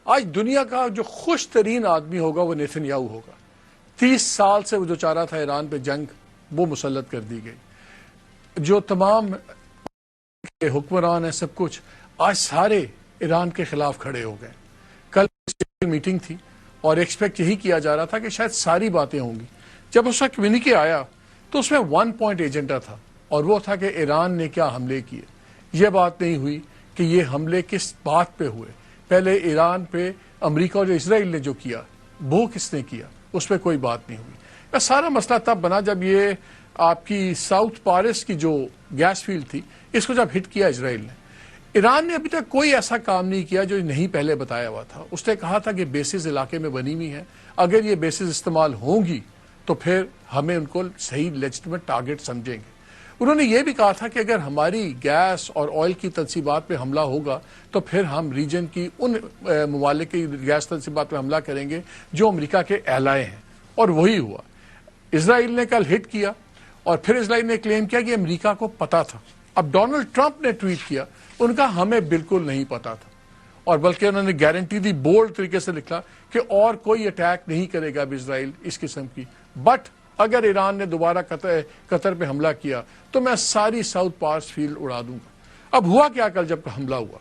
آج دنیا کا جو خوش ترین آدمی ہوگا وہ نیتن یاہو ہوگا. 30 سال سے وہ جو چاہ رہا تھا ایران پہ جنگ وہ مسلط کر دی گئی. جو تمام حکمران ہیں سب کچھ آج سارے ایران کے خلاف کھڑے ہو گئے. کل میٹنگ تھی اور ایکسپیکٹ یہی کیا جا رہا تھا کہ شاید ساری باتیں ہوں گی. جب اس کا کمیونیکے آیا تو اس میں 1 پوائنٹ ایجنڈا تھا اور وہ تھا کہ ایران نے کیا حملے کیے. یہ بات نہیں ہوئی کہ یہ حملے کس بات پہ ہوئے. پہلے ایران پہ امریکہ اور اسرائیل نے جو کیا وہ کس نے کیا اس پہ کوئی بات نہیں ہوئی. یہ سارا مسئلہ تب بنا جب یہ آپ کی ساؤتھ پارس کی جو گیس فیلڈ تھی اس کو جب ہٹ کیا اسرائیل نے. ایران نے ابھی تک کوئی ایسا کام نہیں کیا جو نہیں پہلے بتایا ہوا تھا. اس نے کہا تھا کہ بیسز علاقے میں بنی ہوئی ہیں, اگر یہ بیسز استعمال ہوں گی تو پھر ہمیں ان کو صحیح لیجٹمیٹ ٹارگٹ سمجھیں گے. انہوں نے یہ بھی کہا تھا کہ اگر ہماری گیس اور آئل کی تنصیبات پہ حملہ ہوگا تو پھر ہم ریجن کی ان ممالک کی گیس تنصیبات پہ حملہ کریں گے جو امریکہ کے ایلائے ہیں, اور وہی ہوا. اسرائیل نے کل ہٹ کیا اور پھر اسرائیل نے کلیم کیا کہ امریکہ کو پتا تھا. اب ڈونلڈ ٹرمپ نے ٹویٹ کیا, ان کا ہمیں بالکل نہیں پتا تھا, اور بلکہ انہوں نے گارنٹی دی بولڈ طریقے سے لکھا کہ اور کوئی اٹیک نہیں کرے گا اب اسرائیل اس قسم کی, بٹ اگر ایران نے دوبارہ قطر پہ حملہ کیا تو میں ساری ساؤتھ پارس فیلڈ اڑا دوں گا. اب ہوا کیا کل جب حملہ ہوا؟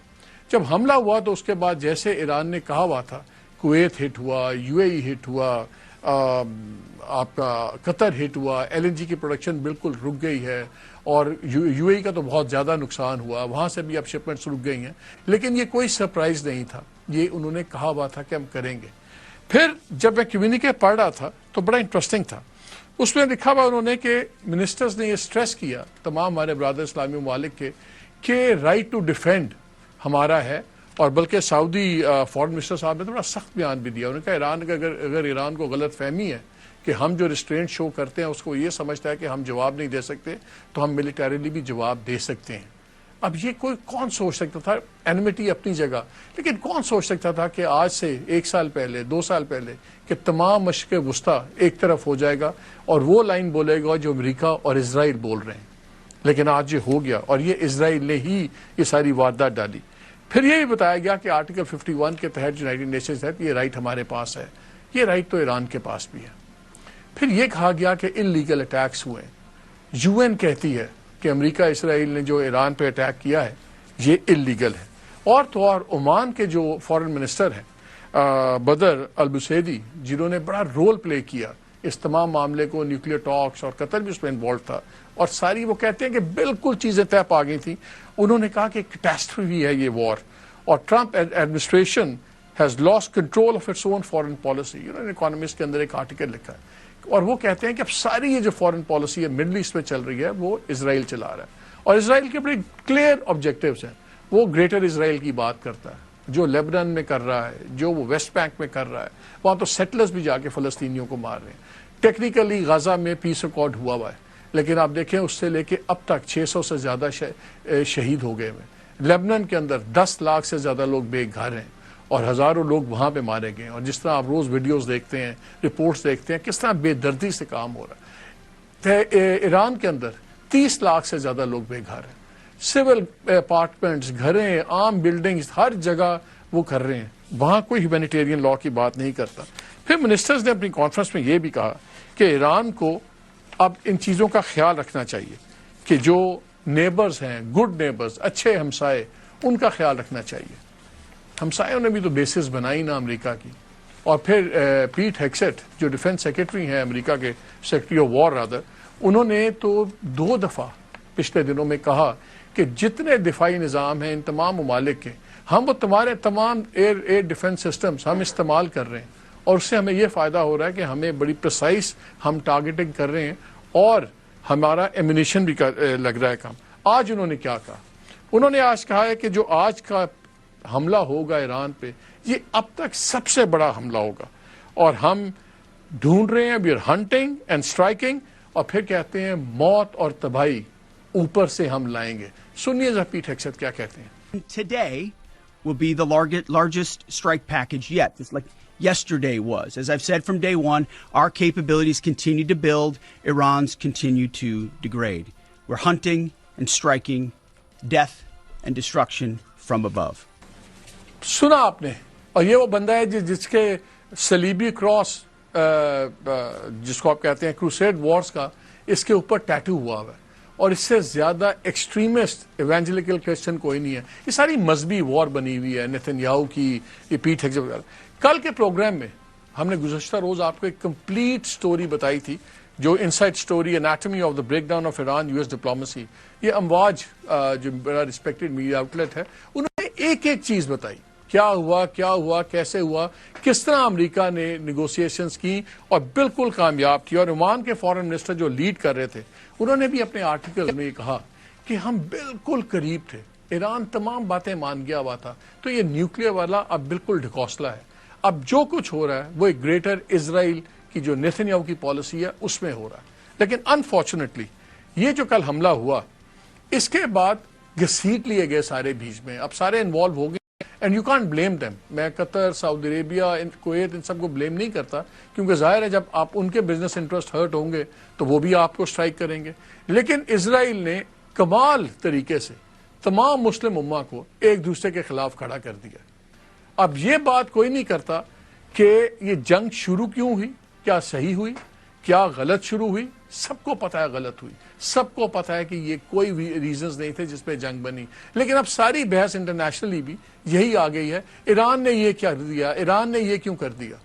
جب حملہ ہوا تو اس کے بعد جیسے ایران نے کہا ہوا تھا, کویت ہٹ ہوا, یو اے ای ہٹ ہوا, آپ کا قطر ہٹ ہوا, LNG کی پروڈکشن بالکل رک گئی ہے, اور یو اے ای کا تو بہت زیادہ نقصان ہوا, وہاں سے بھی اب شپمنٹس رک گئی ہیں. لیکن یہ کوئی سرپرائز نہیں تھا, یہ انہوں نے کہا ہوا تھا کہ ہم کریں گے. پھر جب میں کمیونیکے پڑھ رہا تھا تو بڑا انٹرسٹنگ تھا. اس میں لکھا ہوا انہوں نے کہ منسٹرز نے یہ سٹریس کیا تمام ہمارے برادر اسلامی ممالک کے کہ رائٹ ٹو ڈیفینڈ ہمارا ہے, اور بلکہ سعودی فورن منسٹر صاحب نے تو بڑا سخت بیان بھی دیا. انہوں نے کہا ایران اگر ایران کو غلط فہمی ہے کہ ہم جو ریسٹرینٹ شو کرتے ہیں اس کو یہ سمجھتا ہے کہ ہم جواب نہیں دے سکتے تو ہم ملیٹریلی بھی جواب دے سکتے ہیں. اب یہ کون سوچ سکتا تھا, اینمٹی اپنی جگہ, لیکن کون سوچ سکتا تھا کہ آج سے 1 سال پہلے 2 سال پہلے کہ تمام مشرق وسطیٰ ایک طرف ہو جائے گا اور وہ لائن بولے گا جو امریکہ اور اسرائیل بول رہے ہیں. لیکن آج یہ ہو گیا, اور یہ اسرائیل نے ہی یہ ساری واردات ڈالی. پھر یہ بھی بتایا گیا کہ آرٹیکل 51 کے تحت یونائٹڈ نیشنز ہے, یہ رائٹ ہمارے پاس ہے, یہ رائٹ تو ایران کے پاس بھی ہے. پھر یہ کہا گیا کہ انلیگل اٹیکس ہوئے. UN کہتی ہے کہ امریکہ اسرائیل نے جو ایران پہ اٹیک کیا ہے یہ انلیگل ہے. اور تو اور عمان کے جو فورن منسٹر ہیں بدر البسیدی, جنہوں نے بڑا رول پلے کیا اس تمام معاملے کو, نیوکلیئر ٹاکس, اور قطر بھی اس میں انوالو تھا, اور ساری وہ کہتے ہیں کہ بالکل چیزیں طے پا گئی تھیں. انہوں نے کہا کہ کیٹاسٹروفی ہے یہ وار, اور Trump administration has lost control of its own foreign policy. انہوں نے اکانومسٹ کے اندر ایک آرٹیکل لکھا ہے, اور وہ کہتے ہیں کہ اب ساری یہ جو فارن پالیسی ہے مڈل ایسٹ میں چل رہی ہے وہ اسرائیل چلا رہا ہے, اور اسرائیل کے بڑے کلیئر آبجیکٹیوز ہیں. وہ گریٹر اسرائیل کی بات کرتا ہے, جو لیبنان میں کر رہا ہے, جو وہ ویسٹ بینک میں کر رہا ہے, وہاں تو سیٹلرز بھی جا کے فلسطینیوں کو مار رہے ہیں. ٹیکنیکلی غزہ میں پیس ریکارڈ ہوا ہے, لیکن آپ دیکھیں اس سے لے کے اب تک 600 سے زیادہ شہید ہو گئے ہیں. لیبنان کے اندر 10 لاکھ سے زیادہ لوگ بے گھر ہیں, اور ہزاروں لوگ وہاں پہ مارے گئے. اور جس طرح آپ روز ویڈیوز دیکھتے ہیں, رپورٹس دیکھتے ہیں, کس طرح بے دردی سے کام ہو رہا ہے. ایران کے اندر 30 لاکھ سے زیادہ لوگ بے گھر ہیں. سول اپارٹمنٹس, گھریں, عام بلڈنگز, ہر جگہ وہ کر رہے ہیں. وہاں کوئی ہیومینیٹیرین لا کی بات نہیں کرتا. پھر منسٹرز نے اپنی کانفرنس میں یہ بھی کہا کہ ایران کو اب ان چیزوں کا خیال رکھنا چاہیے کہ جو نیبرز ہیں, گڈ نیبرز, اچھے ہمسائے, ان کا خیال رکھنا چاہیے. ہمسایوں نے بھی تو بیسز بنائی نا امریکہ کی. اور پھر پیٹ ہیکسٹ جو ڈیفنس سیکرٹری ہیں امریکہ کے, سیکرٹری آف وار رادر, انہوں نے تو 2 دفعہ پچھلے دنوں میں کہا کہ جتنے دفاعی نظام ہیں ان تمام ممالک کے, ہم وہ تمہارے تمام ایئر ڈیفنس سسٹمز ہم استعمال کر رہے ہیں, اور اس سے ہمیں یہ فائدہ ہو رہا ہے کہ ہمیں بڑی پریسائز ہم ٹارگیٹنگ کر رہے ہیں, اور ہمارا ایمونیشن بھی لگ رہا ہے کام. آج انہوں نے کیا کہا؟ انہوں نے آج کہا ہے کہ جو آج کا حملہ ہوگا ایران پہ یہ اب تک سب سے بڑا حملہ ہوگا, اور ہم ڈھونڈ رہے ہیں, we are hunting and striking, اور پھر کہتے ہیں موت اور تباہی اوپر سے ہم لائیں گے. سنیے ذرا پیٹ ہیکسٹ کیا کہتے ہیں. Today will be the largest strike package yet. It's like yesterday was. As I've said from day one, our capabilities continue to build, Iran's continue to degrade. We're hunting and striking death and destruction from above. سنا آپ نے اور یہ وہ بندہ ہے جس کے صلیبی کراس جس کو آپ کہتے ہیں کروسیڈ وارز کا اس کے اوپر ٹیٹو ہوا ہوا ہے، اور اس سے زیادہ ایکسٹریمسٹ ایونجلیکل کرسچن کوئی نہیں ہے. یہ ساری مذہبی وار بنی ہوئی ہے نیتن یاہو کی، یہ پیٹ ہیگزٹ وغیرہ. کل کے پروگرام میں ہم نے گزشتہ روز آپ کو ایک کمپلیٹ سٹوری بتائی تھی، جو insight story anatomy of the break down of Iran U S diplomacy. یہ امواج جو بڑا ریسپیکٹڈ میڈیا آؤٹ لیٹ ہے، انہوں نے ایک ایک چیز بتائی، کیا ہوا کیسے ہوا، کس طرح امریکہ نے نیگوسیشنز کی اور بالکل کامیاب تھی. اور عمان کے فارن منسٹر جو لیڈ کر رہے تھے انہوں نے بھی اپنے آرٹیکل میں یہ کہا کہ ہم بالکل قریب تھے، ایران تمام باتیں مان گیا ہوا تھا، تو یہ نیوکلیر والا اب بالکل ڈھکوسلا ہے. اب جو کچھ ہو رہا ہے وہ ایک گریٹر اسرائیل کی جو نیتن یاہو کی پالیسی ہے اس میں ہو رہا ہے. لیکن انفارچونیٹلی یہ جو کل حملہ ہوا اس کے بعد گھسیٹ لیے گئے سارے بیچ میں، اب سارے انوالو ہو گئے. And you can't blame them. میں قطر، سعودی عربیہ، کویت ان سب کو بلیم نہیں کرتا، کیونکہ ظاہر ہے جب آپ ان کے بزنس انٹرسٹ ہرٹ ہوں گے تو وہ بھی آپ کو اسٹرائک کریں گے. لیکن اسرائیل نے کمال طریقے سے تمام مسلم امہ کو ایک دوسرے کے خلاف کھڑا کر دیا. اب یہ بات کوئی نہیں کرتا کہ یہ جنگ شروع کیوں ہوئی، کیا صحیح ہوئی، کیا غلط شروع ہوئی. سب کو پتا ہے غلط ہوئی، سب کو پتا ہے کہ یہ کوئی ریزنز نہیں تھے جس پہ جنگ بنی. لیکن اب ساری بحث انٹرنیشنلی بھی یہی آ گئی ہے، ایران نے یہ کیا دیا، ایران نے یہ کیوں کر دیا.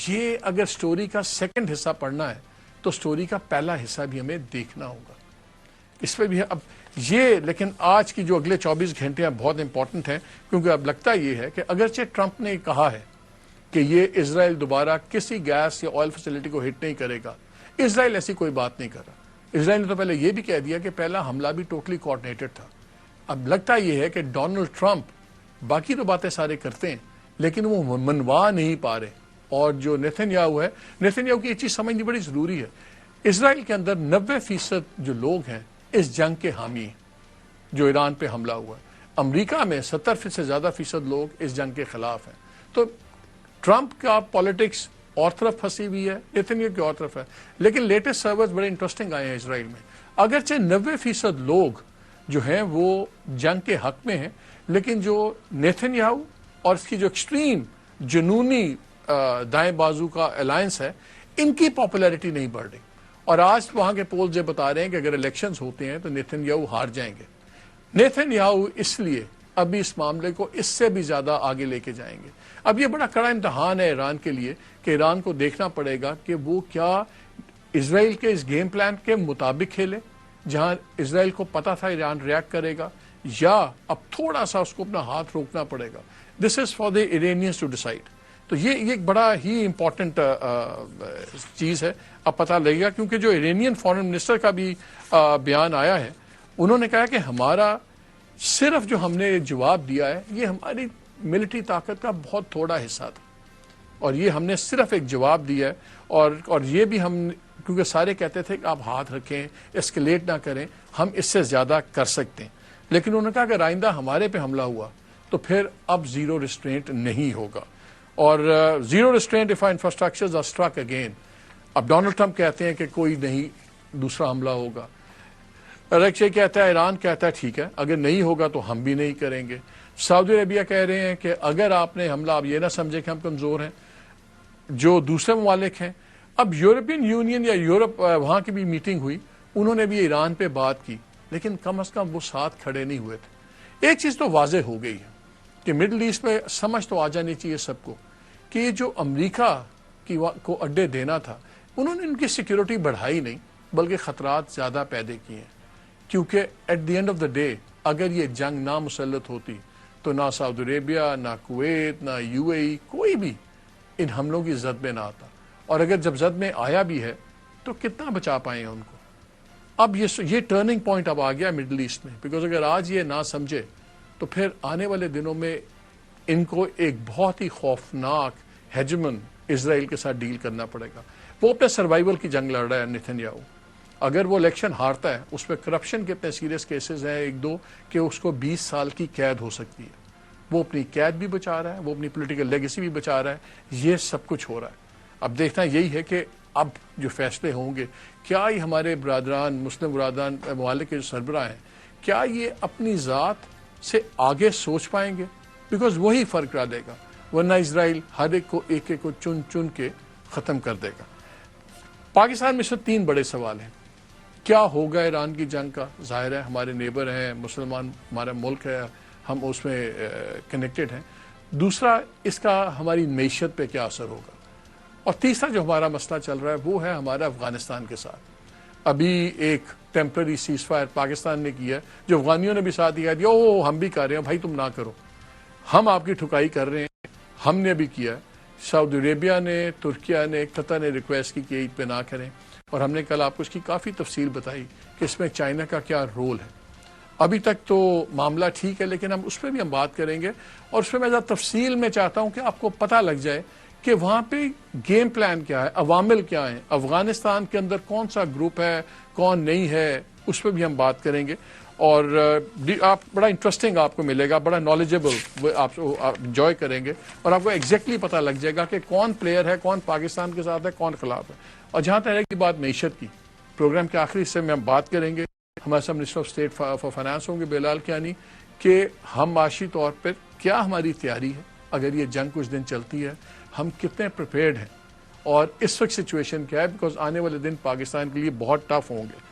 یہ اگر سٹوری کا سیکنڈ حصہ پڑھنا ہے تو سٹوری کا پہلا حصہ بھی ہمیں دیکھنا ہوگا. اس پہ بھی اب یہ، لیکن آج کی جو اگلے 24 گھنٹے ہیں بہت امپورٹنٹ ہیں، کیونکہ اب لگتا یہ ہے کہ اگرچہ ٹرمپ نے کہا ہے کہ یہ اسرائیل دوبارہ کسی گیس یا آئل فیسلٹی کو ہٹ نہیں کرے گا، اسرائیل ایسی کوئی بات نہیں کر رہا. اسرائیل نے تو پہلے یہ بھی کہہ دیا کہ پہلا حملہ بھی ٹوٹلی کوآرڈینیٹڈ تھا. اب لگتا یہ ہے کہ ڈونلڈ ٹرمپ باقی تو باتیں سارے کرتے ہیں لیکن وہ منوا نہیں پا رہے. اور جو نیتن یاہو ہے، نیتن یاہو کی یہ چیز سمجھنی بڑی ضروری ہے. اسرائیل کے اندر 90% جو لوگ ہیں اس جنگ کے حامی ہیں جو ایران پہ حملہ ہوا ہے. امریکہ میں 70% سے زیادہ فیصد لوگ اس جنگ کے خلاف ہیں. تو ٹرمپ کا پالیٹکس اور طرف پھنسی ہوئی ہے، نیتن یاہو کی اور طرف ہے. لیکن لیٹسٹ سرورز بڑے انٹرسٹنگ آئے ہیں اسرائیل میں. اگرچہ 90% لوگ جو ہیں وہ جنگ کے حق میں ہیں، لیکن جو نیتن یاہو اور اس کی جو ایکسٹریم جنونی دائیں بازو کا الائنس ہے، ان کی پاپولیرٹی نہیں بڑھ رہی. اور آج وہاں کے پولز یہ بتا رہے ہیں کہ اگر الیکشنز ہوتے ہیں تو نیتن یاہو ہار جائیں گے. نیتن یاہو اس لیے ابھی اس معاملے کو اس سے بھی زیادہ آگے لے کے جائیں گے. اب یہ بڑا کڑا امتحان ہے ایران کے لیے کہ ایران کو دیکھنا پڑے گا کہ وہ کیا اسرائیل کے اس گیم پلان کے مطابق کھیلے جہاں اسرائیل کو پتا تھا ایران ریاکٹ کرے گا، یا اب تھوڑا سا اس کو اپنا ہاتھ روکنا پڑے گا. This is for the Iranians to decide. تو یہ ایک بڑا ہی امپورٹنٹ چیز ہے. اب پتہ لگے گا، کیونکہ جو ایرانین فارن منسٹر کا بھی بیان آیا ہے، انہوں نے کہا کہ ہمارا صرف جو ہم نے جواب دیا ہے یہ ہماری ملٹری طاقت کا بہت تھوڑا حصہ تھا، اور یہ ہم نے صرف ایک جواب دیا ہے. اور یہ بھی ہم، کیونکہ سارے کہتے تھے کہ آپ ہاتھ رکھیں، اسکلیٹ نہ کریں، ہم اس سے زیادہ کر سکتے ہیں. لیکن انہوں نے کہا کہ آئندہ ہمارے پہ حملہ ہوا تو پھر اب زیرو ریسٹرینٹ نہیں ہوگا. اور zero restraint of infrastructures are struck again. اب ڈونلڈ ٹرمپ کہتے ہیں کہ کوئی نہیں دوسرا حملہ ہوگا. رکشے کہتا ہے، ایران کہتا ہے ٹھیک ہے اگر نہیں ہوگا تو ہم بھی نہیں کریں گے. سعودی عربیہ کہہ رہے ہیں کہ اگر آپ نے حملہ، آپ یہ نہ سمجھے کہ ہم کمزور ہیں. جو دوسرے ممالک ہیں، اب یورپین یونین یا یورپ، وہاں کی بھی میٹنگ ہوئی، انہوں نے بھی ایران پہ بات کی، لیکن کم از کم وہ ساتھ کھڑے نہیں ہوئے تھے. ایک چیز تو واضح ہو گئی ہے کہ مڈل ایسٹ میں سمجھ تو آ جانی چاہیے سب کو کہ یہ جو امریکہ کو اڈے دینا تھا، انہوں نے ان کی سیکیورٹی بڑھائی نہیں بلکہ خطرات زیادہ پیدا کیے ہیں. کیونکہ at the end of the day اگر یہ جنگ نہ مسلط ہوتی تو نہ سعودی عربیہ، نہ کویت، نہ یو اے ای، کوئی بھی ان حملوں کی زد میں نہ آتا. اور اگر جب زد میں آیا بھی ہے تو کتنا بچا پائے ہیں ان کو. اب یہ ٹرننگ پوائنٹ اب آ گیا مڈل ایسٹ میں، بیکاز اگر آج یہ نہ سمجھے تو پھر آنے والے دنوں میں ان کو ایک بہت ہی خوفناک ہیجمن اسرائیل کے ساتھ ڈیل کرنا پڑے گا. وہ اپنے سروائیول کی جنگ لڑ رہا ہے نیتن یاہو. اگر وہ الیکشن ہارتا ہے، اس پہ کرپشن کے اتنے سیریس کیسز ہیں ایک دو کہ اس کو 20 سال کی قید ہو سکتی ہے. وہ اپنی قید بھی بچا رہا ہے، وہ اپنی پولیٹیکل لیگیسی بھی بچا رہا ہے. یہ سب کچھ ہو رہا ہے. اب دیکھنا یہی ہے کہ اب جو فیصلے ہوں گے، کیا یہ ہمارے برادران، مسلم برادران ممالک کے جو سربراہ ہیں، کیا یہ اپنی ذات سے آگے سوچ پائیں گے؟ بیکاز وہی فرق ڈالے گا. ورنہ اسرائیل ہر ایک کو چن چن کے ختم کر دے گا. پاکستان میں سے 3 بڑے سوال ہیں. کیا ہوگا ایران کی جنگ کا؟ ظاہر ہے ہمارے نیبر ہیں، مسلمان ہمارا ملک ہے، ہم اس میں کنیکٹڈ ہیں. دوسرا، اس کا ہماری معیشت پہ کیا اثر ہوگا؟ اور تیسرا جو ہمارا مسئلہ چل رہا ہے وہ ہے ہمارا افغانستان کے ساتھ. ابھی ایک ٹیمپرری سیز فائر پاکستان نے کیا ہے، جو افغانیوں نے بھی ساتھ دیا دیا، ہم بھی کر رہے ہیں، بھائی تم نہ کرو، ہم آپ کی ٹھکائی کر رہے ہیں. ہم نے بھی کیا. سعودی عربیہ نے، ترکیہ نے، قطر نے ریکویسٹ کی کہ عید پہ نہ کریں، اور ہم نے کل آپ کو اس کی کافی تفصیل بتائی کہ اس میں چائنا کا کیا رول ہے. ابھی تک تو معاملہ ٹھیک ہے، لیکن اس پہ بھی ہم بات کریں گے، اور اس پہ میں ذرا تفصیل میں چاہتا ہوں کہ آپ کو پتہ لگ جائے کہ وہاں پہ گیم پلان کیا ہے، عوامل کیا ہیں، افغانستان کے اندر کون سا گروپ ہے، کون نہیں ہے، اس پہ بھی ہم بات کریں گے. اور آپ بڑا انٹرسٹنگ آپ کو ملے گا، بڑا نالجبل آپ انجوائے کریں گے، اور آپ کو ایگزیکٹلی پتہ لگ جائے گا کہ کون پلیئر ہے، کون پاکستان کے ساتھ ہے، کون خلاف ہے. اور جہاں تک رہے گی بات معیشت کی، پروگرام کے آخری حصے میں ہم بات کریں گے. ہمارے ساتھ minister of state for finance ہوں گے بلال کیانی، کہ ہم معاشی طور پر کیا ہماری تیاری ہے اگر یہ جنگ کچھ دن چلتی ہے، ہم کتنے پریپیئرڈ ہیں، اور اس وقت سچویشن کیا ہے، بیکاز آنے والے دن پاکستان کے لیے بہت ٹف ہوں گے.